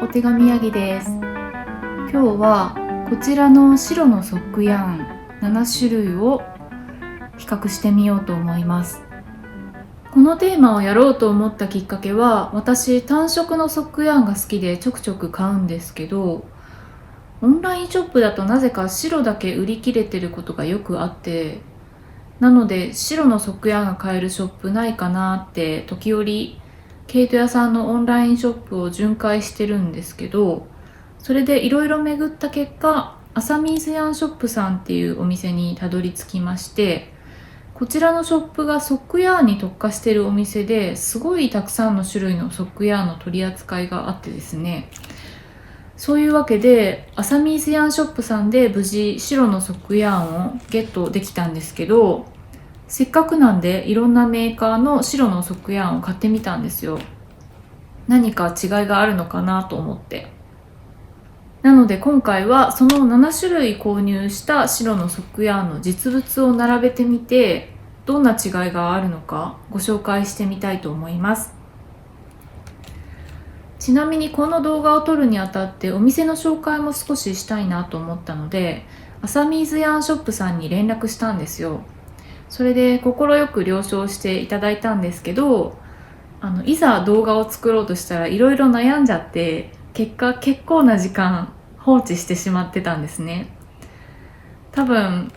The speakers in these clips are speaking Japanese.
お手紙ヤギです。今日はこちらの白のソックヤーン7種類を比較してみようと思います。このテーマをやろうと思ったきっかけは、私単色のソックヤーンが好きでちょくちょく買うんですけど、オンラインショップだとなぜか白だけ売り切れてることがよくあって、なので白のソックヤーンが買えるショップないかなって時折毛糸屋さんのオンラインショップを巡回してるんですけど、それでいろいろ巡った結果、アサミーズヤンショップさんっていうお店にたどり着きまして、こちらのショップがソックヤーンに特化しているお店で、すごいたくさんの種類のソックヤーンの取り扱いがあってですね、そういうわけでアサミーズヤンショップさんで無事白のソックヤーンをゲットできたんですけど、せっかくなんでいろんなメーカーの白のソックヤーンを買ってみたんですよ。何か違いがあるのかなと思って。なので今回はその7種類購入した白のソックヤーンの実物を並べてみて、どんな違いがあるのかご紹介してみたいと思います。ちなみにこの動画を撮るにあたってお店の紹介も少ししたいなと思ったので、アサミーズヤーンショップさんに連絡したんですよ。それで快く了承していただいたんですけど、いざ動画を作ろうとしたらいろいろ悩んじゃって、結果結構な時間放置してしまってたんですね。多分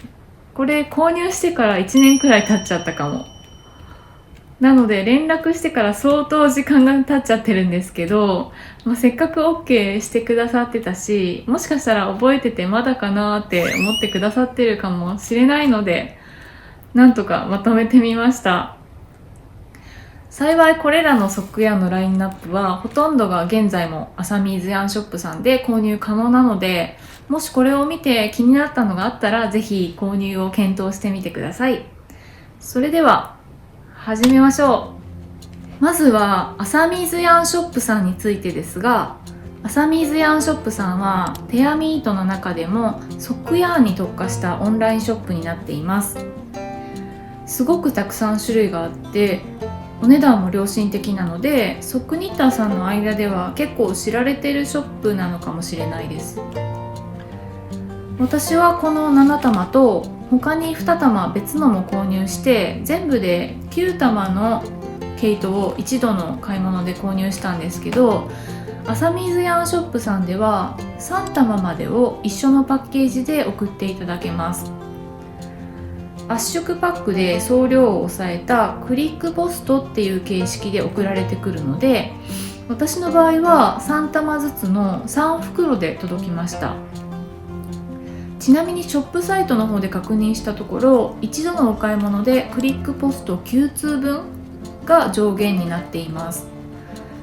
これ購入してから1年くらい経っちゃったかも。なので連絡してから相当時間が経っちゃってるんですけど、せっかく OK してくださってたし、もしかしたら覚えててまだかなって思ってくださってるかもしれないので、なんとかまとめてみました。幸いこれらのソックヤーンのラインナップはほとんどが現在もアサミーズヤンショップさんで購入可能なので、もしこれを見て気になったのがあったらぜひ購入を検討してみてください。それでは始めましょう。まずはアサミーズヤンショップさんについてですが、アサミーズヤンショップさんはテアミートの中でもソックヤーンに特化したオンラインショップになっています。すごくたくさん種類があって、お値段も良心的なので、ソックニッターさんの間では結構知られているショップなのかもしれないです。私はこの7玉と他に2玉別のも購入して、全部で9玉の毛糸を一度の買い物で購入したんですけど、アサミーズヤンショップさんでは3玉までを一緒のパッケージで送っていただけます。圧縮パックで送料を抑えたクリックポストっていう形式で送られてくるので、私の場合は3玉ずつの3袋で届きました。ちなみにショップサイトの方で確認したところ、一度のお買い物でクリックポスト9通分が上限になっています。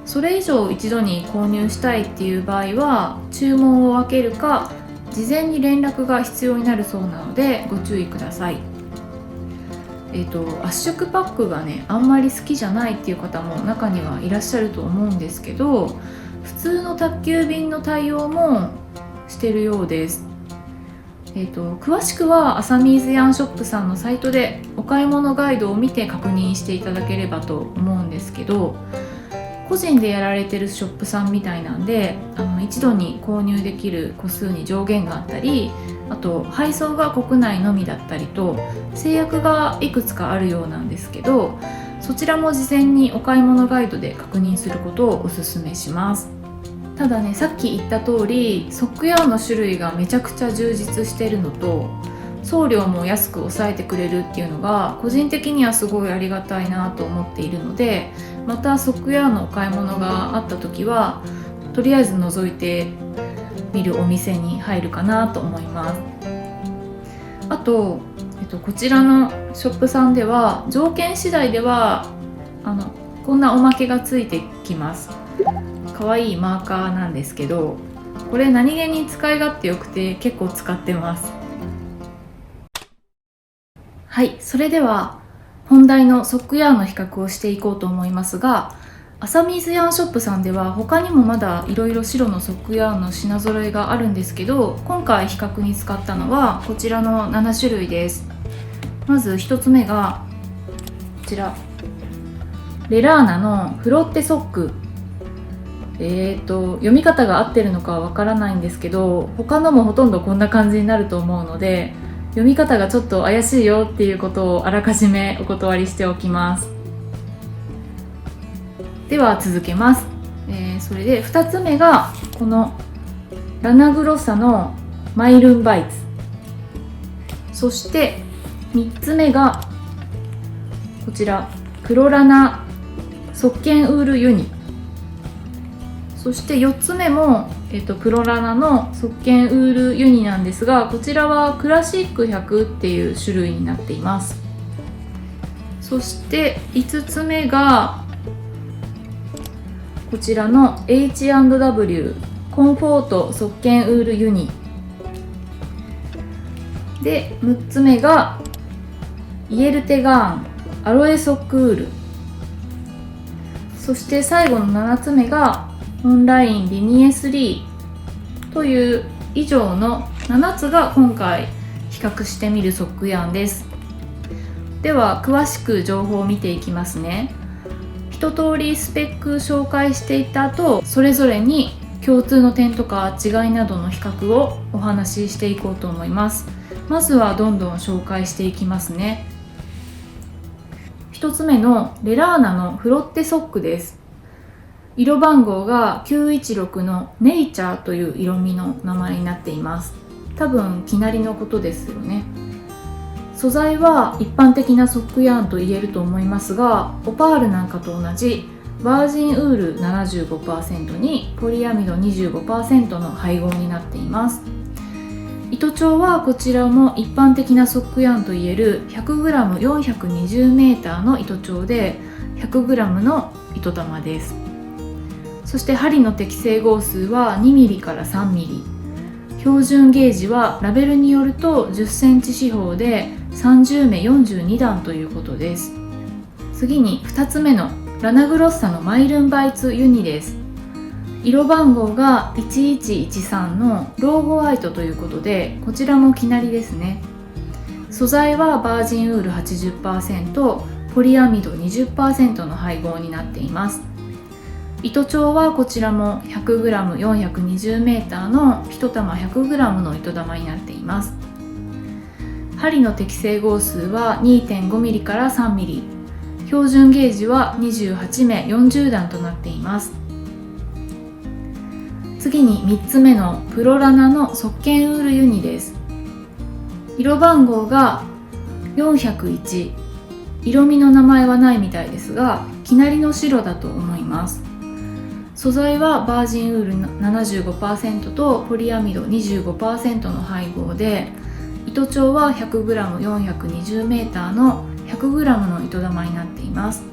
それ以上一度に購入したいっていう場合は注文を分けるか、事前に連絡が必要になるそうなのでご注意ください。圧縮パックがね、あんまり好きじゃないっていう方も中にはいらっしゃると思うんですけど、普通の宅急便の対応もしてるようです。詳しくはアサミーズヤンショップさんのサイトでお買い物ガイドを見て確認していただければと思うんですけど、個人でやられてるショップさんみたいなんで、一度に購入できる個数に上限があったり、あと配送が国内のみだったりと制約がいくつかあるようなんですけど、そちらも事前にお買い物ガイドで確認することをお勧めします。ただね、さっき言った通りソックヤーンの種類がめちゃくちゃ充実してるのと、送料も安く抑えてくれるっていうのが個人的にはすごいありがたいなと思っているので、またソックヤーンのお買い物があった時はとりあえず覗いてみるお店に入るかなと思います。あと、こちらのショップさんでは条件次第ではこんなおまけがついてきます。かわいいマーカーなんですけど、これ何気に使い勝手良くて結構使ってます。はい、それでは本題のソックヤーンの比較をしていこうと思いますが、アサミーズヤンショップさんでは他にもまだいろいろ白のソックヤーンの品揃えがあるんですけど、今回比較に使ったのはこちらの7種類です。まず1つ目がこちら、レラーナのフロッテソック。読み方が合ってるのかわからないんですけど、他のもほとんどこんな感じになると思うので、読み方がちょっと怪しいよっていうことをあらかじめお断りしておきます。では続けます。それで2つ目がこのラナグロッサのマイルンバイツ、そして3つ目がこちらクロラナ側腱ウールユニ、そして4つ目も、クロラナの側腱ウールユニなんですが、こちらはクラシック100っていう種類になっています。そして5つ目がこちらの H&W コンフォート側腱ウールユニで、6つ目がイエルテガーンアロエソックウール、そして最後の7つ目がオンラインリニエ3という以上の7つが今回比較してみるソックヤーンです。では詳しく情報を見ていきますね。一通りスペック紹介していった後、それぞれに共通の点とか違いなどの比較をお話ししていこうと思います。まずはどんどん紹介していきますね。1つ目のレラーナのフロッテソックです。色番号が916のネイチャーという色味の名前になっています。多分生成りのことですよね。素材は一般的なソックヤーンと言えると思いますが、オパールなんかと同じバージンウール 75% にポリアミド 25% の配合になっています。糸長はこちらも一般的なソックヤーンといえる 100g420m の糸長で 100g の糸玉です。そして針の適正号数は 2mm から 3mm、 標準ゲージはラベルによると 10cm 四方で30目42段ということです。次に2つ目のラナグロッサのマイルンバイツユニです。色番号が1113のローホワイトということで、こちらも生成りですね。素材はバージンウール 80%、ポリアミド 20% の配合になっています。糸長はこちらも 100g420m の1玉 100g の糸玉になっています。針の適正号数は 2.5mm から 3mm、 標準ゲージは28目40段となっています。次に3つ目のプロラナの側腱ウールユニです。色番号が401、色味の名前はないみたいですが、生成りの白だと思います。素材はバージンウール 75% とポリアミド 25% の配合で、糸長は 100g420m の 100g の糸玉になっています。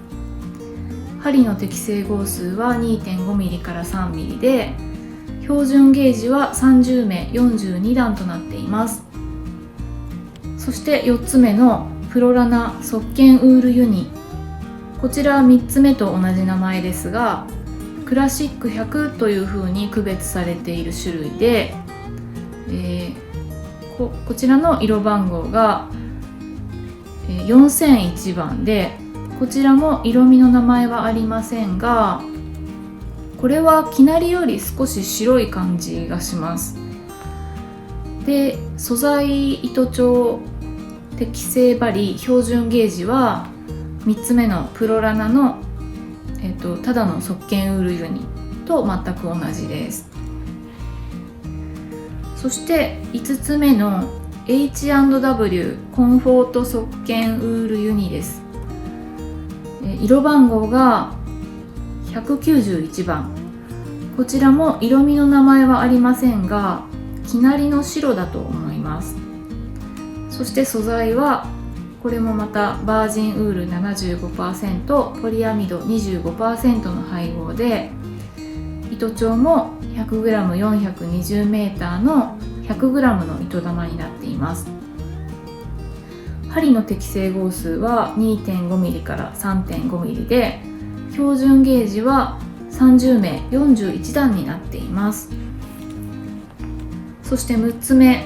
針の適正号数は 2.5mm から 3mm で、標準ゲージは30目42段となっています。そして4つ目のプロラナ側腱ウールユニ、こちら3つ目と同じ名前ですが、クラシック100というふうに区別されている種類で、こちらの色番号が4001番で、こちらも色味の名前はありませんが、これは生成りより少し白い感じがします。で、素材、糸長、適正針、標準ゲージは3つ目のプロラナの、ただの側腱ウールユニと全く同じです。そして5つ目の H&W コンフォート側腱ウールユニです。色番号が191番、こちらも色味の名前はありませんが、生成りの白だと思います。そして素材はこれもまたバージンウール 75%、ポリアミド 25% の配合で、糸長も 100g420m の 100g の糸玉になっています。針の適正号数は 2.5mm から 3.5mm で、標準ゲージは30目41段になっています。そして6つ目、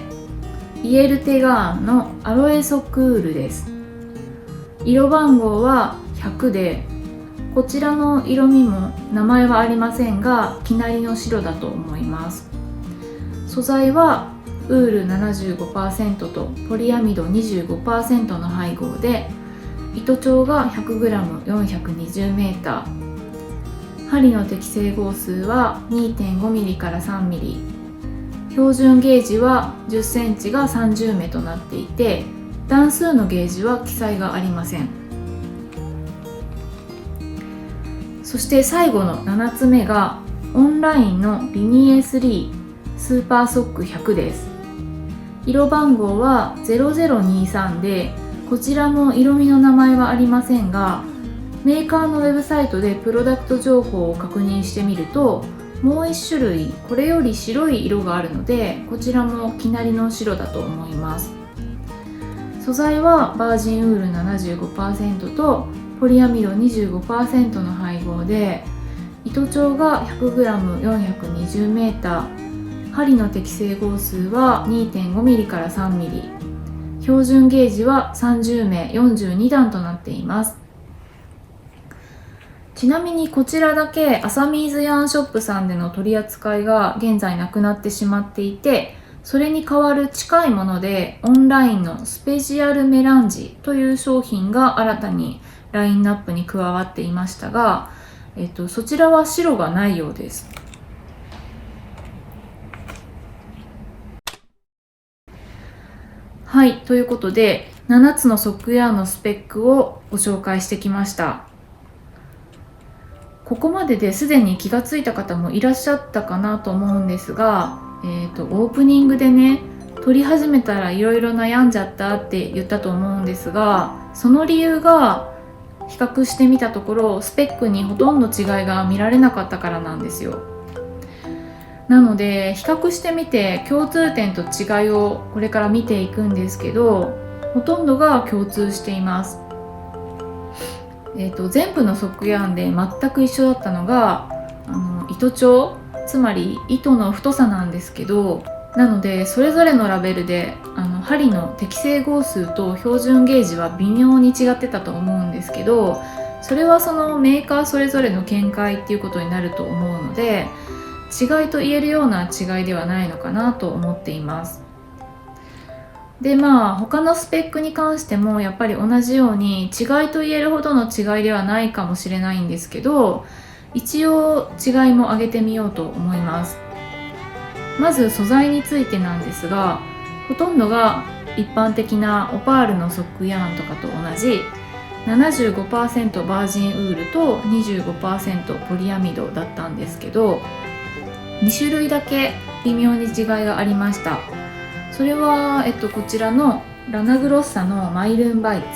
イエルテガーンのアロエソックウールです。色番号は100で、こちらの色味も名前はありませんが、生成りの白だと思います。素材はウール 75% とポリアミド 25% の配合で、糸長が 100g420m、 針の適正号数は 2.5mm から 3mm、 標準ゲージは 10cm が30目となっていて、段数のゲージは記載がありません。そして最後の7つ目がオンラインのリニエ3スーパーソック100です。色番号は0023で、こちらも色味の名前はありませんが、メーカーのウェブサイトでプロダクト情報を確認してみると、もう1種類これより白い色があるので、こちらも生成りの白だと思います。素材はバージンウール 75% とポリアミド 25% の配合で、糸長が 100g420m、 針の適正号数は 2.5mm から 3mm、 標準ゲージは30目42段となっています。ちなみにこちらだけアサミーズヤーンショップさんでの取り扱いが現在なくなってしまっていて、それに代わる近いものでオンラインのスペシアルメランジという商品が新たにラインナップに加わっていましたが、そちらは白がないようです。はい、ということで7つのソックヤーンのスペックをご紹介してきました。ここまでですでに気がついた方もいらっしゃったかなと思うんですが、オープニングでね、撮り始めたらいろいろ悩んじゃったって言ったと思うんですが、その理由が比較してみたところ、スペックにほとんど違いが見られなかったからなんですよ。なので比較してみて共通点と違いをこれから見ていくんですけど、ほとんどが共通しています。全部のソックヤーンで全く一緒だったのが糸長、つまり糸の太さなんですけど、なのでそれぞれのラベルで針の適正号数と標準ゲージは微妙に違ってたと思うんですけど、それはそのメーカーそれぞれの見解っていうことになると思うので、違いと言えるような違いではないのかなと思っています。で他のスペックに関してもやっぱり同じように違いと言えるほどの違いではないかもしれないんですけど、一応違いも挙げてみようと思います。まず素材についてなんですが、ほとんどが一般的なオパールのソックヤーンとかと同じ 75% バージンウールと 25% ポリアミドだったんですけど、2種類だけ微妙に違いがありました。それは、こちらのラナグロッサのマイルンバイツ、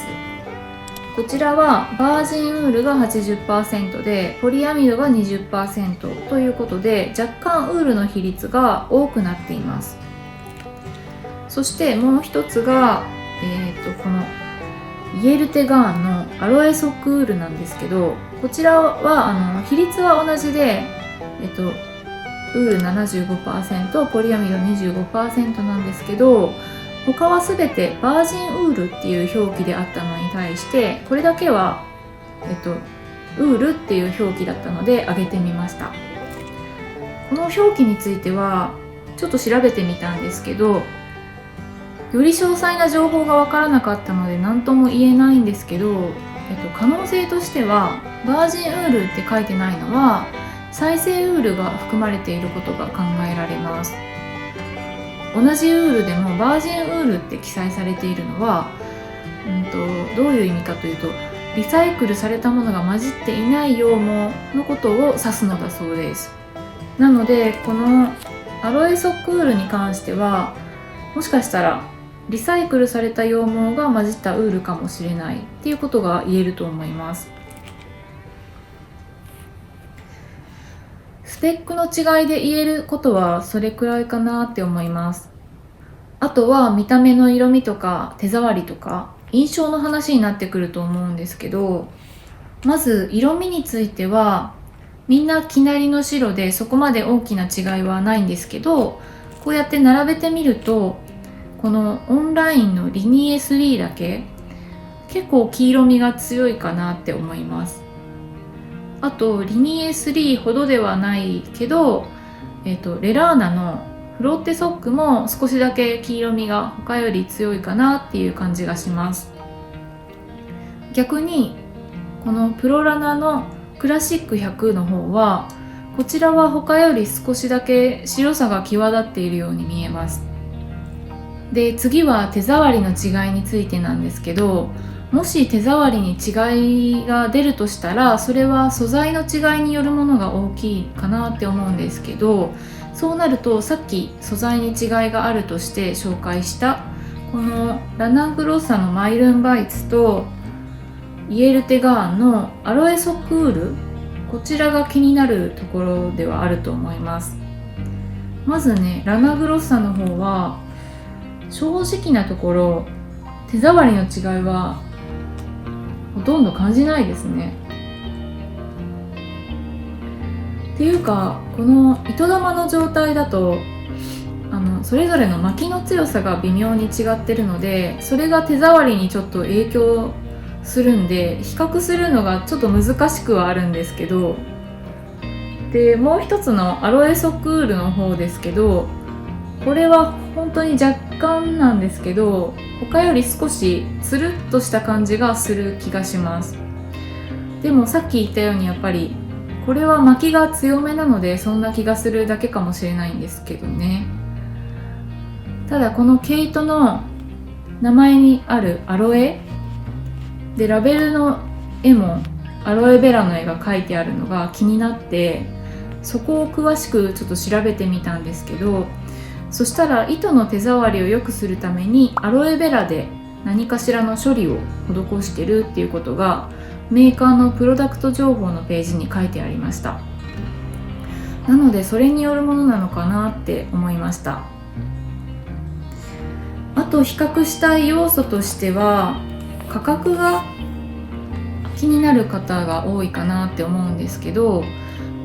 こちらはバージンウールが 80% でポリアミドが 20% ということで、若干ウールの比率が多くなっています。そしてもう一つが、このイエルテガーンのアロエソックウールなんですけど、こちらは比率は同じで、ウール 75% ポリアミド 25% なんですけど、他は全てバージンウールっていう表記であったのに対して、これだけは、ウールっていう表記だったので挙げてみました。この表記についてはちょっと調べてみたんですけど、より詳細な情報が分からなかったので何とも言えないんですけど、可能性としてはバージンウールって書いてないのは再生ウールが含まれていることが考えられます。同じウールでもバージンウールって記載されているのは、どういう意味かというと、リサイクルされたものが混じっていない羊毛のことを指すのだそうです。なのでこのアロエソックウールに関しては、もしかしたらリサイクルされた羊毛が混じったウールかもしれないっていうことが言えると思います。スペックの違いで言えることはそれくらいかなって思います。あとは見た目の色味とか手触りとか印象の話になってくると思うんですけど、まず色味についてはみんな生成りの白でそこまで大きな違いはないんですけど、こうやって並べてみると、このオンラインのリニエ3だけ結構黄色みが強いかなって思います。あとリニエ3ほどではないけど、レラーナのフロッテソックも少しだけ黄色みが他より強いかなっていう感じがします。逆にこのプロラナのクラシック100の方は、こちらは他より少しだけ白さが際立っているように見えます。で、次は手触りの違いについてなんですけど、もし手触りに違いが出るとしたら、それは素材の違いによるものが大きいかなって思うんですけど、そうなるとさっき素材に違いがあるとして紹介したこのラナグロッサのマイルンバイツとイエルテガーンのアロエソクール、こちらが気になるところではあると思います。まずね、ラナグロッサの方は正直なところ手触りの違いはほとんど感じないですね。っていうか、この糸玉の状態だとそれぞれの巻きの強さが微妙に違ってるので、それが手触りにちょっと影響するんで、比較するのがちょっと難しくはあるんですけど、でもう一つのアロエソクールの方ですけど、これは本当に若干なんですけど、他より少しつるっとした感じがする気がします。でもさっき言ったように、やっぱりこれは巻きが強めなのでそんな気がするだけかもしれないんですけどね。ただこの毛糸の名前にあるアロエで、ラベルの絵もアロエベラの絵が描いてあるのが気になって、そこを詳しくちょっと調べてみたんですけど、そしたら糸の手触りを良くするためにアロエベラで何かしらの処理を施してるっていうことがメーカーのプロダクト情報のページに書いてありました。なのでそれによるものなのかなって思いました。あと比較したい要素としては、価格が気になる方が多いかなって思うんですけど、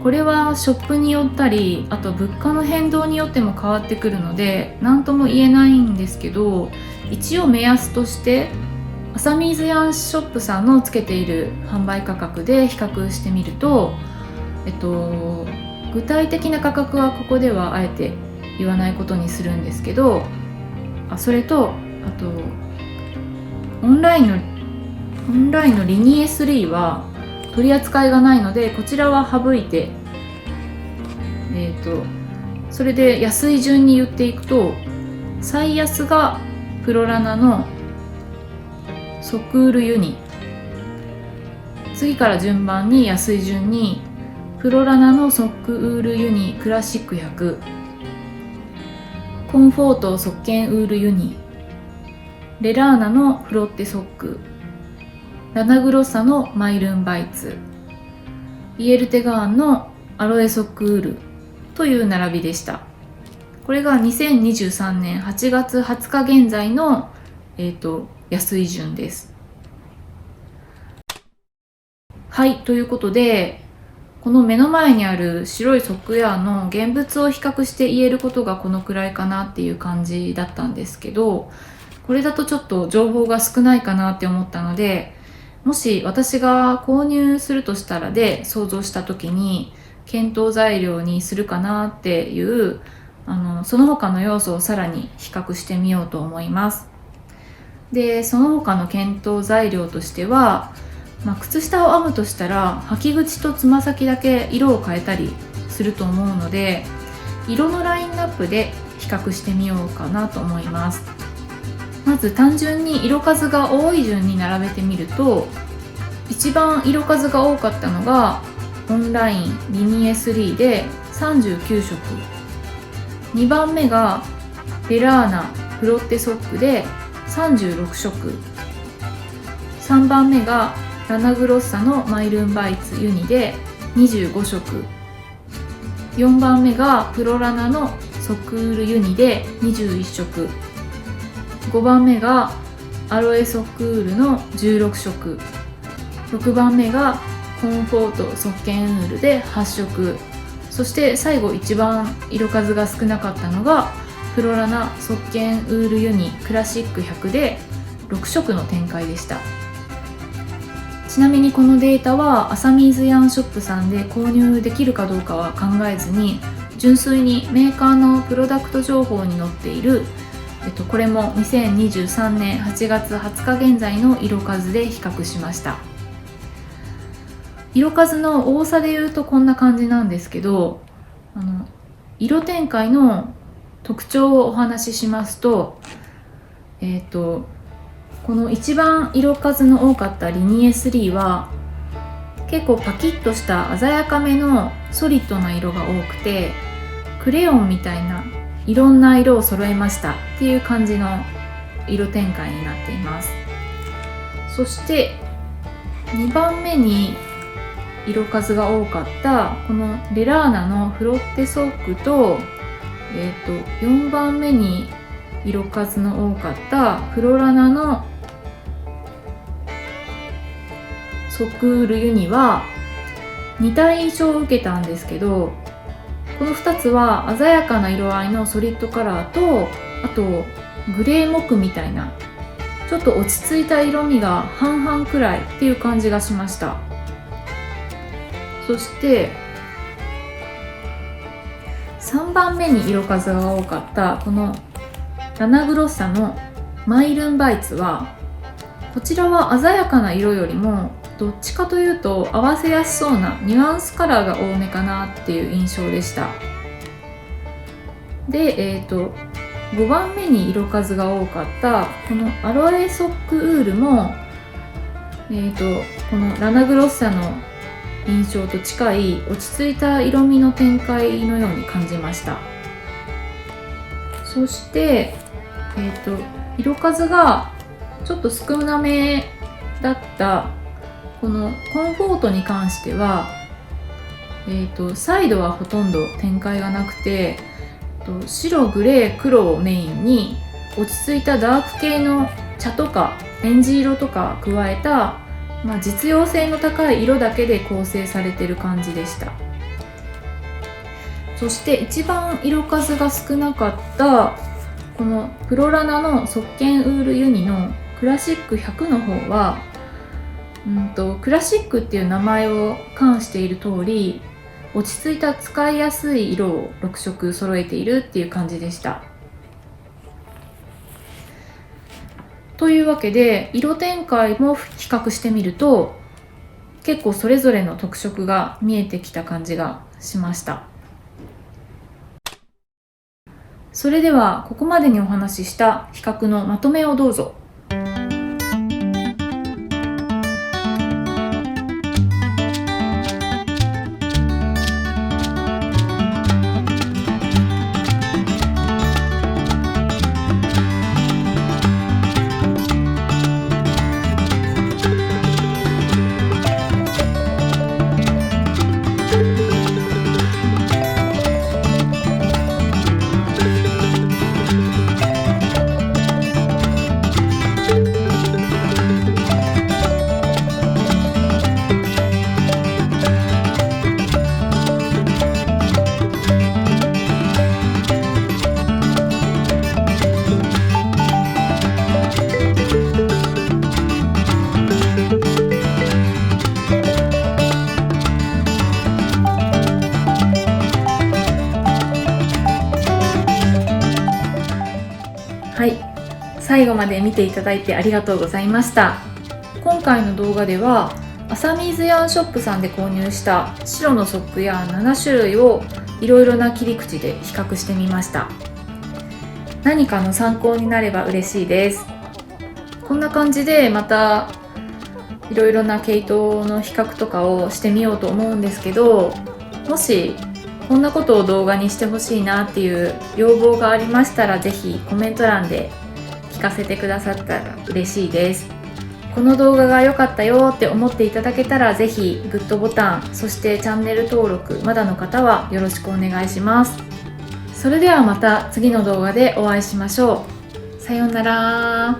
これはショップによったり、あと物価の変動によっても変わってくるので何とも言えないんですけど、一応目安としてアサミーズヤンショップさんのつけている販売価格で比較してみると、具体的な価格はここではあえて言わないことにするんですけど、それとあとオンラインのリニエ3は取り扱いがないので、こちらは省いて、それで安い順に言っていくと、最安がプロラナのソクールユニ、次から順番に安い順にプロラナのソクールユニクラシック100、コンフォートソッケンウールユニ、レラーナのフロッテソック、ラナグロッサのマイルンバイツ、イエルテガーンのアロエソクールという並びでした。これが2023年8月20日現在の、安い順です。はい、ということで、この目の前にある白いソックウェアの現物を比較して言えることがこのくらいかなっていう感じだったんですけど、これだとちょっと情報が少ないかなって思ったので、もし私が購入するとしたらで想像した時に検討材料にするかなっていうその他の要素をさらに比較してみようと思います。で、その他の検討材料としては、靴下を編むとしたら履き口とつま先だけ色を変えたりすると思うので、色のラインナップで比較してみようかなと思います。まず単純に色数が多い順に並べてみると、一番色数が多かったのがオンラインリニエ3で39色、2番目がベラーナフロッテソックで36色、3番目がラナグロッサのマイルンバイツユニで25色、4番目がプロラナのソクールユニで21色、5番目がアロエソクールの16色、6番目がコンフォートソッケンウールで8色、そして最後一番色数が少なかったのがプロラナソッケンウールユニクラシック100で6色の展開でした。ちなみにこのデータはアサミーズヤンショップさんで購入できるかどうかは考えずに、純粋にメーカーのプロダクト情報に載っている、これも2023年8月20日現在の色数で比較しました。色数の多さで言うとこんな感じなんですけど、色展開の特徴をお話ししますと、この一番色数の多かったリニエ3は結構パキッとした鮮やかめのソリッドな色が多くて、クレヨンみたいないろんな色を揃えましたっていう感じの色展開になっています。そして2番目に色数が多かったこのレラーナのフロッテソックと、4番目に色数の多かったフロラナのソックウールユニは似た印象を受けたんですけど、この2つは鮮やかな色合いのソリッドカラーと、あとグレー木みたいなちょっと落ち着いた色味が半々くらいっていう感じがしました。そして3番目に色数が多かったこのラナグロッサのマイルンバイツは、こちらは鮮やかな色よりもどっちかというと合わせやすそうなニュアンスカラーが多めかなっていう印象でした。で、5番目に色数が多かったこのアロエソックウールも、このラナグロッサの印象と近い落ち着いた色味の展開のように感じました。そして、色数がちょっと少なめだったこのコンフォートに関しては、サイドはほとんど展開がなくて、白、グレー、黒をメインに落ち着いたダーク系の茶とかエンジ色とか加えた、実用性の高い色だけで構成されている感じでした。そして一番色数が少なかったこのプロラナの側剣ウールユニのクラシック100の方は、クラシックっていう名前を冠している通り、落ち着いた使いやすい色を6色揃えているっていう感じでした。というわけで色展開も比較してみると、結構それぞれの特色が見えてきた感じがしました。それではここまでにお話しした比較のまとめをどうぞ。はい、最後まで見ていただいてありがとうございました。今回の動画ではアサミーズヤンショップさんで購入した白のソックや7種類をいろいろな切り口で比較してみました。何かの参考になれば嬉しいです。こんな感じでまたいろいろな系統の比較とかをしてみようと思うんですけど、もしこんなことを動画にしてほしいなっていう要望がありましたら、ぜひコメント欄で聞かせてくださったら嬉しいです。この動画が良かったよって思っていただけたら、ぜひグッドボタン、そしてチャンネル登録まだの方はよろしくお願いします。それではまた次の動画でお会いしましょう。さようなら。